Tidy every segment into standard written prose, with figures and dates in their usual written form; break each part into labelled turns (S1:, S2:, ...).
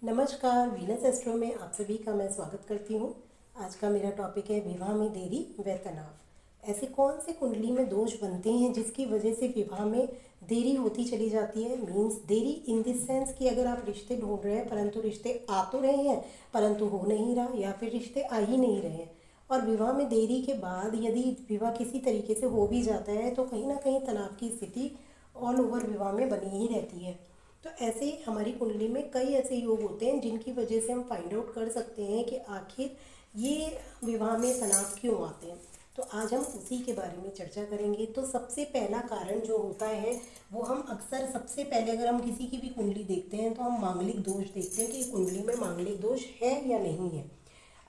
S1: नमस्कार, Venus astro में आप सभी का मैं स्वागत करती हूँ। आज का मेरा टॉपिक है विवाह में देरी व तनाव। ऐसे कौन से कुंडली में दोष बनते हैं जिसकी वजह से विवाह में देरी होती चली जाती है। मीन्स देरी इन दिस सेंस कि अगर आप रिश्ते ढूंढ रहे हैं परंतु रिश्ते आ तो रहे हैं परंतु हो नहीं रहा, या फिर रिश्ते आ ही नहीं रहे हैं। और विवाह में देरी के बाद यदि विवाह किसी तरीके से हो भी जाता है तो कहीं ना कहीं तनाव की स्थिति ऑल ओवर विवाह में बनी ही रहती है। तो ऐसे हमारी कुंडली में कई ऐसे योग होते हैं जिनकी वजह से हम फाइंड आउट कर सकते हैं कि आखिर ये विवाह में तनाव क्यों आते हैं। तो आज हम उसी के बारे में चर्चा करेंगे। तो सबसे पहला कारण जो होता है वो हम अक्सर सबसे पहले अगर हम किसी की भी कुंडली देखते हैं तो हम मांगलिक दोष देखते हैं कि कुंडली में मांगलिक दोष है या नहीं है।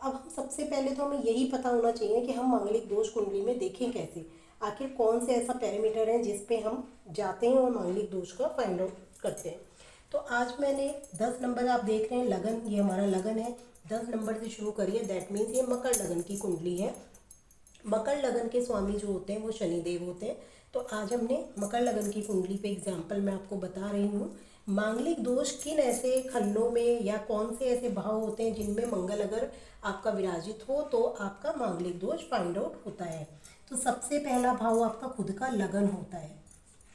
S1: अब हम सबसे पहले तो हमें यही पता होना चाहिए कि हम मांगलिक दोष कुंडली में देखें कैसे। आखिर कौन से ऐसा पैरामीटर है जिस पे हम जाते हैं और मांगलिक दोष का फाइंड आउट करते हैं। तो आज मैंने 10 नंबर, आप देख रहे हैं लगन, ये हमारा लगन है। 10 नंबर से शुरू करिए। दैट मीन्स ये मकर लगन की कुंडली है। मकर लगन के स्वामी जो होते हैं वो शनिदेव होते हैं। तो आज हमने मकर लगन की कुंडली पे एग्जाम्पल मैं आपको बता रही हूँ मांगलिक दोष किन ऐसे खंडों में या कौन से ऐसे भाव होते हैं जिनमें मंगल अगर आपका विराजित हो तो आपका मांगलिक दोष फाइंड आउट होता है। तो सबसे पहला भाव आपका खुद का लगन होता है।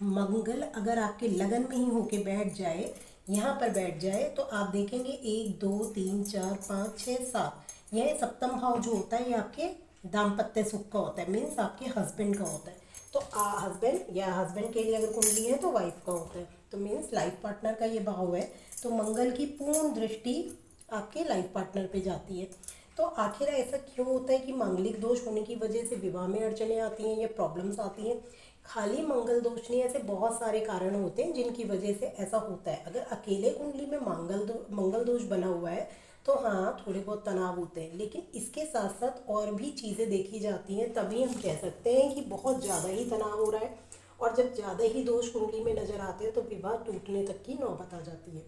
S1: मंगल अगर आपके लगन में ही होके बैठ जाए, यहाँ पर बैठ जाए, तो आप देखेंगे 1 2 3 4 5 6 7, यह सप्तम भाव जो होता है ये आपके दाम्पत्य सुख का होता है। मीन्स आपके हस्बैंड का होता है। तो हस्बैंड या हस्बैंड के लिए अगर कुंडली है तो वाइफ का होता है। तो मीन्स लाइफ पार्टनर का ये भाव है। तो मंगल की पूर्ण दृष्टि आपके लाइफ पार्टनर पे जाती है। तो आखिर ऐसा क्यों होता है कि मांगलिक दोष होने की वजह से विवाह में अड़चने आती हैं या प्रॉब्लम्स आती हैं। खाली मंगल दोष नहीं, ऐसे बहुत सारे कारण होते हैं जिनकी वजह से ऐसा होता है। अगर अकेले कुंडली में मंगल दोष बना हुआ है तो हाँ थोड़े बहुत तनाव होते हैं, लेकिन इसके साथ साथ और भी चीज़ें देखी जाती हैं, तभी हम कह सकते हैं कि बहुत ज़्यादा ही तनाव हो रहा है। और जब ज़्यादा ही दोष कुंडली में नज़र आते हैं तो विवाह टूटने तक की नौबत आ जाती है।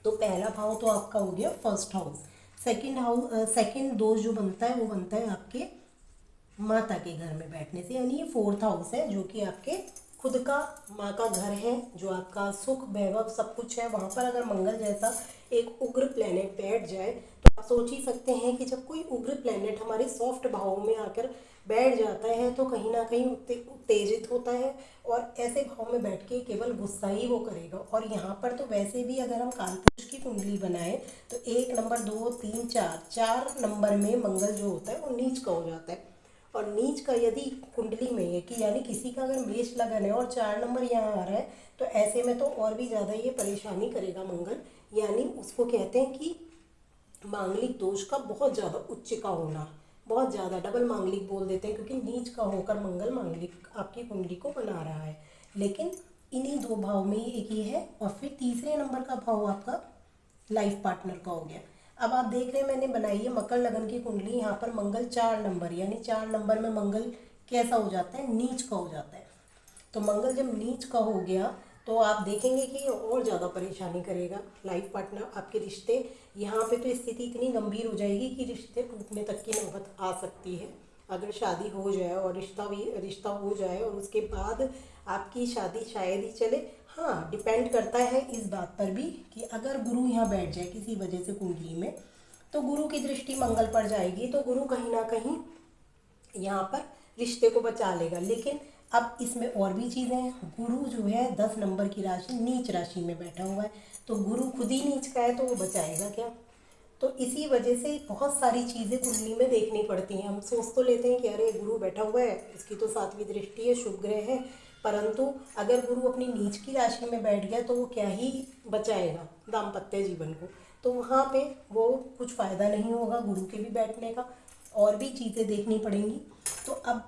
S1: तो पहला भाव तो आपका हो गया फर्स्ट हाउस। सेकंड दोष जो बनता है वो बनता है आपके माता के घर में बैठने से, यानी ये फोर्थ हाउस है जो कि आपके खुद का माँ का घर है, जो आपका सुख वैभव सब कुछ है। वहाँ पर अगर मंगल जैसा एक उग्र प्लेनेट बैठ जाए तो आप सोच ही सकते हैं कि जब कोई उग्र प्लेनेट हमारे सॉफ्ट भावों में आकर बैठ जाता है तो कहीं ना कहीं उत्तेजित होता है और ऐसे भाव में बैठ के केवल गुस्सा ही वो करेगा। और यहाँ पर तो वैसे भी अगर हम कालपुरुष की कुंडली बनाए तो 1 नंबर 2 3 4 नंबर में मंगल जो होता है वो नीच का हो जाता है। और नीच का यदि कुंडली में है कि यानी किसी का अगर मेष लगन है और 4 नंबर यहाँ आ रहा है तो ऐसे में तो और भी ज़्यादा ये परेशानी करेगा मंगल। यानी उसको कहते हैं कि मांगलिक दोष का बहुत ज़्यादा उच्च का होना, बहुत ज़्यादा डबल मांगलिक बोल देते हैं क्योंकि नीच का होकर मंगल मांगलिक आपकी कुंडली को बना रहा है। लेकिन इन्हीं दो भाव में एक ही है। और फिर तीसरे नंबर का भाव आपका लाइफ पार्टनर का हो गया। अब आप देख रहे हैं मैंने बनाई है मकर लगन की कुंडली, यहाँ पर मंगल 4 नंबर, यानी 4 नंबर में मंगल कैसा हो जाता है, नीच का हो जाता है। तो मंगल जब नीच का हो गया तो आप देखेंगे कि और ज़्यादा परेशानी करेगा लाइफ पार्टनर आपके रिश्ते। यहाँ पे तो स्थिति इतनी गंभीर हो जाएगी कि रिश्ते टूटने तक की नौबत आ सकती है। अगर शादी हो जाए और रिश्ता हो जाए और उसके बाद आपकी शादी शायद ही चले। हाँ, डिपेंड करता है इस बात पर भी कि अगर गुरु यहाँ बैठ जाए किसी वजह से कुंडली में तो गुरु की दृष्टि मंगल पर जाएगी तो गुरु कहीं ना कहीं यहाँ पर रिश्ते को बचा लेगा। लेकिन अब इसमें और भी चीज़ें हैं। गुरु जो है 10 नंबर की राशि नीच राशि में बैठा हुआ है, तो गुरु खुद ही नीच का है तो वो बचाएगा क्या। तो इसी वजह से बहुत सारी चीज़ें कुंडली में देखनी पड़ती हैं। हम सोच तो लेते हैं कि अरे गुरु बैठा हुआ है, इसकी तो 7वीं दृष्टि है, शुभ ग्रह है, परंतु अगर गुरु अपनी नीच की राशि में बैठ गया तो वो क्या ही बचाएगा दाम्पत्य जीवन को। तो वहाँ पे वो कुछ फ़ायदा नहीं होगा गुरु के भी बैठने का, और भी चीज़ें देखनी पड़ेंगी। तो अब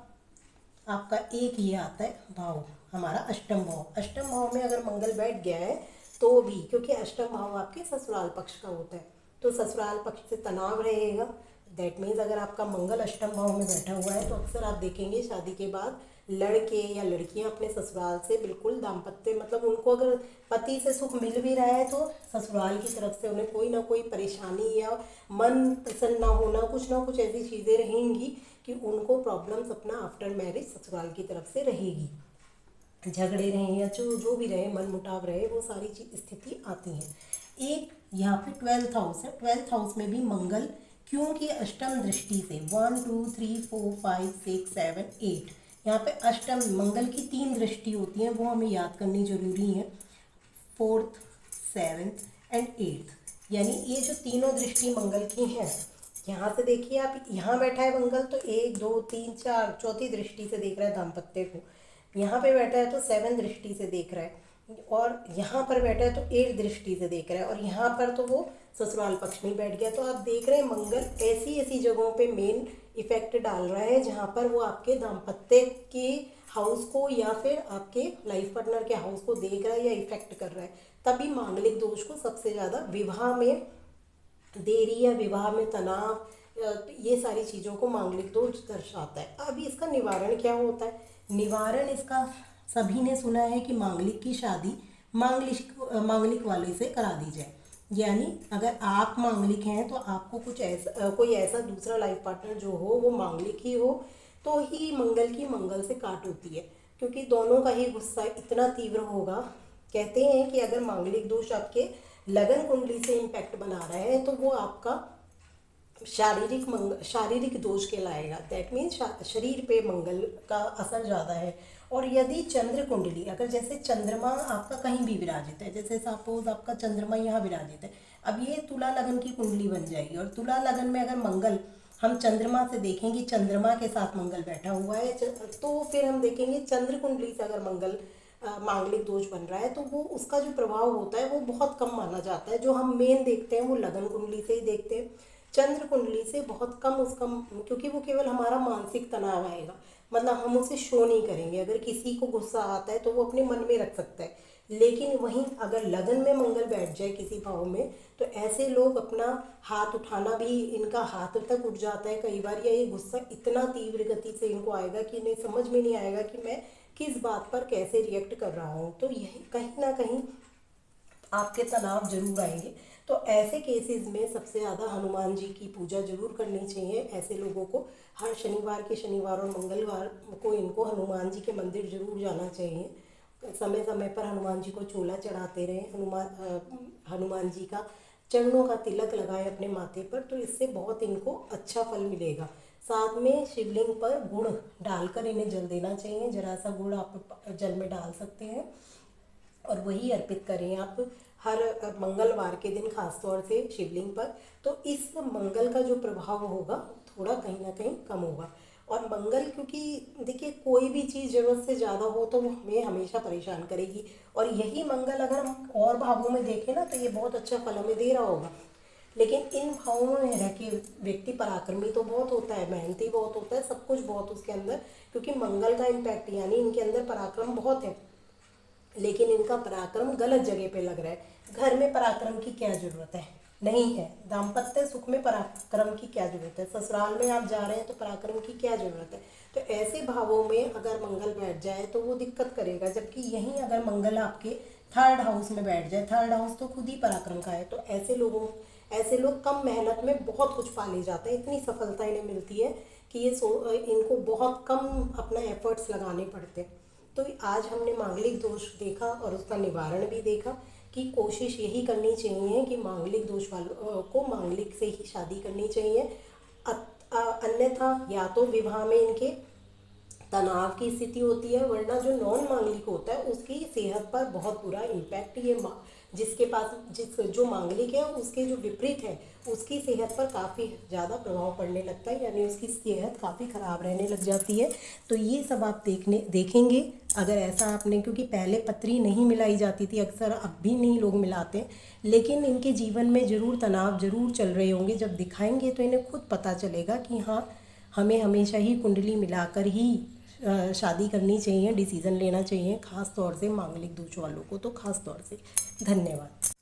S1: आपका एक ये आता है भाव हमारा अष्टम भाव। अष्टम भाव में अगर मंगल बैठ गया है तो भी, क्योंकि अष्टम भाव आपके ससुराल पक्ष का होता है, तो ससुराल पक्ष से तनाव रहेगा। दैट मीन्स अगर आपका मंगल अष्टम भाव में बैठा हुआ है तो अक्सर आप देखेंगे शादी के बाद लड़के या लड़कियां अपने ससुराल से बिल्कुल दाम्पत्य, मतलब उनको अगर पति से सुख मिल भी रहा है तो ससुराल की तरफ से उन्हें कोई ना कोई परेशानी या मन प्रसन्न ना होना, कुछ ना कुछ ऐसी चीज़ें रहेंगी कि उनको प्रॉब्लम्स अपना आफ्टर मैरिज ससुराल की तरफ से रहेगी। झगड़े रहें या जो भी रहे, मन मुटाव रहे, वो सारी स्थिति आती हैं। एक यहाँ पे 12th हाउस है, 12th हाउस में भी मंगल, क्योंकि अष्टम दृष्टि से 1 2 3 4 5 6 7 8 यहाँ पे अष्टम मंगल की 3 दृष्टि होती हैं, वो हमें याद करनी जरूरी है, 4th 7th एंड 8th। यानी ये जो तीनों दृष्टि मंगल की हैं, यहाँ से देखिए आप, यहाँ बैठा है मंगल तो 1 2 3 4 चौथी दृष्टि से देख रहा है दाम्पत्य को, यहाँ पे बैठा है तो 7 दृष्टि से देख रहा है, और यहाँ पर बैठा है तो 8 दृष्टि से देख रहा है, और यहाँ पर तो वो ससुराल पक्ष में बैठ गया। तो आप देख रहे हैं मंगल ऐसी ऐसी जगहों पे मेन इफेक्ट डाल रहा है जहाँ पर वो आपके दाम्पत्य के हाउस को या फिर आपके लाइफ पार्टनर के हाउस को देख रहा है या इफेक्ट कर रहा है। तभी मांगलिक दोष को सबसे ज़्यादा विवाह में देरी या विवाह में तनाव, ये सारी चीज़ों को मांगलिक दोष दर्शाता है। अभी इसका निवारण क्या होता है? निवारण इसका सभी ने सुना है कि मांगलिक की शादी मांगलिक वाले से करा दी जाए। यानी अगर आप मांगलिक हैं तो आपको कुछ ऐसा कोई ऐसा दूसरा लाइफ पार्टनर जो हो वो मांगलिक ही हो तो ही मंगल की मंगल से काट होती है, क्योंकि दोनों का ही गुस्सा इतना तीव्र होगा। कहते हैं कि अगर मांगलिक दोष आपके लगन कुंडली से इम्पैक्ट बना रहा है तो वो आपका शारीरिक दोष कहलाएगा। दैट मीन्स शरीर पे मंगल का असर ज़्यादा है। और यदि चंद्र कुंडली, अगर जैसे चंद्रमा आपका कहीं भी विराजित है, जैसे सपोज आपका चंद्रमा यहाँ विराजित है, अब ये तुला लगन की कुंडली बन जाएगी, और तुला लगन में अगर मंगल हम चंद्रमा से देखेंगे, चंद्रमा के साथ मंगल बैठा हुआ है, तो फिर हम देखेंगे चंद्र कुंडली से अगर मंगल मांगलिक दोष बन रहा है तो वो उसका जो प्रभाव होता है वो बहुत कम माना जाता है। जो हम मेन देखते हैं वो लगन कुंडली से ही देखते हैं, चंद्र कुंडली से बहुत कम उसका, क्योंकि वो केवल हमारा मानसिक तनाव आएगा, मतलब हम उसे शो नहीं करेंगे। अगर किसी को गुस्सा आता है तो वो अपने मन में रख सकता है, लेकिन वहीं अगर लगन में मंगल बैठ जाए किसी भाव में तो ऐसे लोग अपना हाथ उठाना भी, इनका हाथ तक उठ जाता है कई बार, या ये गुस्सा इतना तीव्र गति से इनको आएगा कि इन्हें समझ में नहीं आएगा कि मैं किस बात पर कैसे रिएक्ट कर रहा हूँ। तो यही कहीं ना कहीं आपके तनाव जरूर आएंगे। तो ऐसे केसेस में सबसे ज़्यादा हनुमान जी की पूजा जरूर करनी चाहिए। ऐसे लोगों को हर शनिवार के शनिवार और मंगलवार को इनको हनुमान जी के मंदिर जरूर जाना चाहिए। समय समय पर हनुमान जी को चोला चढ़ाते रहें, हनुमान जी का चरणों का तिलक लगाएं अपने माथे पर, तो इससे बहुत इनको अच्छा फल मिलेगा। साथ में शिवलिंग पर गुड़ डालकर इन्हें जल देना चाहिए, जरा सा गुड़ आप जल में डाल सकते हैं और वही अर्पित करें आप हर मंगलवार के दिन, खासतौर से शिवलिंग पर। तो इस मंगल का जो प्रभाव होगा थोड़ा कहीं ना कहीं कम होगा। और मंगल, क्योंकि देखिए कोई भी चीज़ ज़रूरत से ज़्यादा हो तो वो हमें हमेशा परेशान करेगी, और यही मंगल अगर हम और भावों में देखें ना तो ये बहुत अच्छा फल हमें दे रहा होगा। लेकिन इन भावों में रह के व्यक्ति पराक्रमी तो बहुत होता है, मेहनती बहुत होता है, सब कुछ बहुत उसके अंदर, क्योंकि मंगल का इम्पैक्ट, यानी इनके अंदर पराक्रम बहुत है, लेकिन इनका पराक्रम गलत जगह पे लग रहा है। घर में पराक्रम की क्या ज़रूरत है? नहीं है। दाम्पत्य सुख में पराक्रम की क्या ज़रूरत है? ससुराल में आप जा रहे हैं तो पराक्रम की क्या ज़रूरत है? तो ऐसे भावों में अगर मंगल बैठ जाए तो वो दिक्कत करेगा। जबकि यहीं अगर मंगल आपके 3rd हाउस में बैठ जाए, 3rd हाउस तो खुद ही पराक्रम का है, तो ऐसे लोग कम मेहनत में बहुत कुछ पा ले जाते हैं। इतनी सफलता इन्हें मिलती है कि इनको बहुत कम अपना एफर्ट्स लगाने पड़ते हैं। तो आज हमने मांगलिक दोष देखा और उसका निवारण भी देखा कि कोशिश यही करनी चाहिए कि मांगलिक दोष वालों को मांगलिक से ही शादी करनी चाहिए। अन्यथा या तो विवाह में इनके तनाव की स्थिति होती है, वरना जो नॉन मांगलिक होता है उसकी सेहत पर बहुत बुरा इम्पैक्ट ये जो मांगलिक है उसके जो विपरीत है उसकी सेहत पर काफ़ी ज़्यादा प्रभाव पड़ने लगता है, यानी उसकी सेहत काफ़ी ख़राब रहने लग जाती है। तो ये सब आप देखेंगे अगर ऐसा आपने, क्योंकि पहले पत्री नहीं मिलाई जाती थी, अक्सर अब भी नहीं लोग मिलाते, लेकिन इनके जीवन में ज़रूर तनाव ज़रूर चल रहे होंगे। जब दिखाएंगे तो इन्हें खुद पता चलेगा कि हाँ, हमें हमेशा ही कुंडली मिलाकर ही शादी करनी चाहिए, डिसीज़न लेना चाहिए, ख़ास तौर से मांगलिक दोष वालों को तो ख़ास तौर से। धन्यवाद।